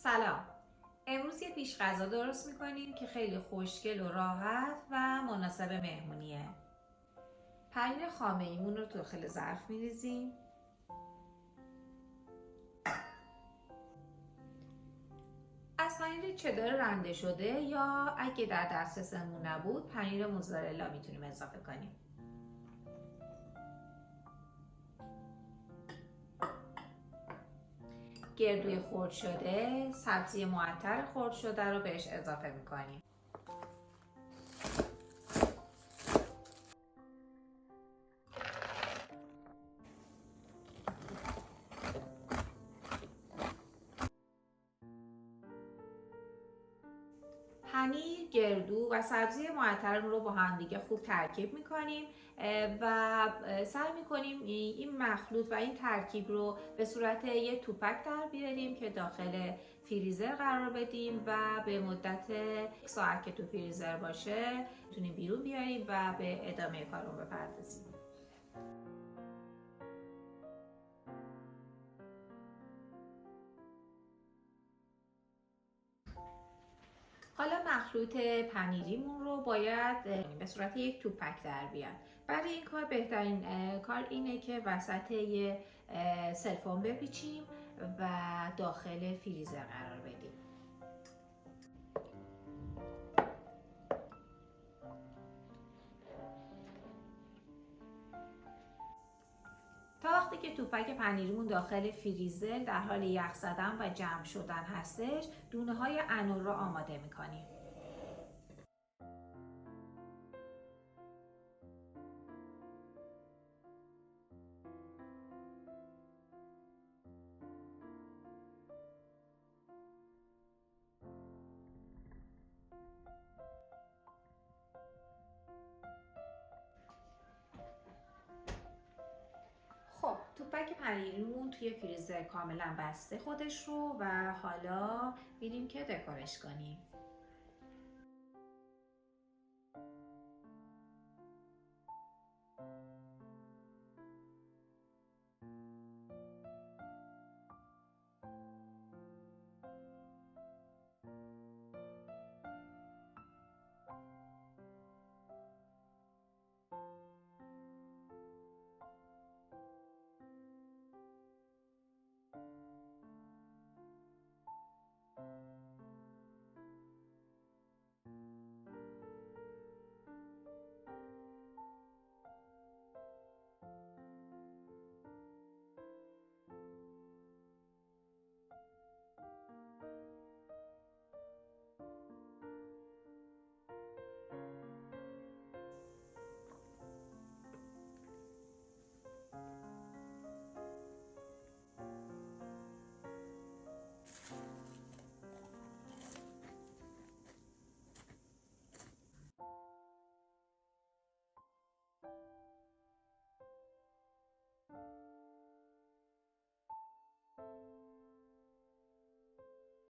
سلام. امروز یه پیش غذا درست میکنیم که خیلی خوشگل و راحت و مناسب مهمونیه. پنیر خامه ایمون رو داخل ظرف میریزیم. از پنیر چدار رنده شده یا اگه در دسترسمون نبود پنیر موزارلا میتونیم اضافه کنیم. گردوی خرد شده، سبزی معطر خرد شده رو بهش اضافه میکنیم. پنیر، گردو و سبزی معطر رو با هم دیگه خوب ترکیب میکنیم و سعی میکنیم این مخلوط و این ترکیب رو به صورت یه توپک در بیاریم که داخل فریزر قرار بدیم و به مدت 1 ساعت که تو فریزر باشه میتونیم بیرون بیاریم و به ادامه کارمون بپردازیم. حالا مخلوط پنیریمون رو باید به صورت یک توپک در بیاد. برای این کار بهترین کار اینه که وسط یه سلفون بپیچیم و داخل فریزر قرار بدیم. تا وقتی که توپک پنیریمون داخل فریزر در حال یخ زدن و جمع شدن هستش، دونه های انار رو آماده میکنیم. خب توپک پنیریمون توی فریزر کاملا بسته خودش رو و حالا میریم که دکورش کنیم.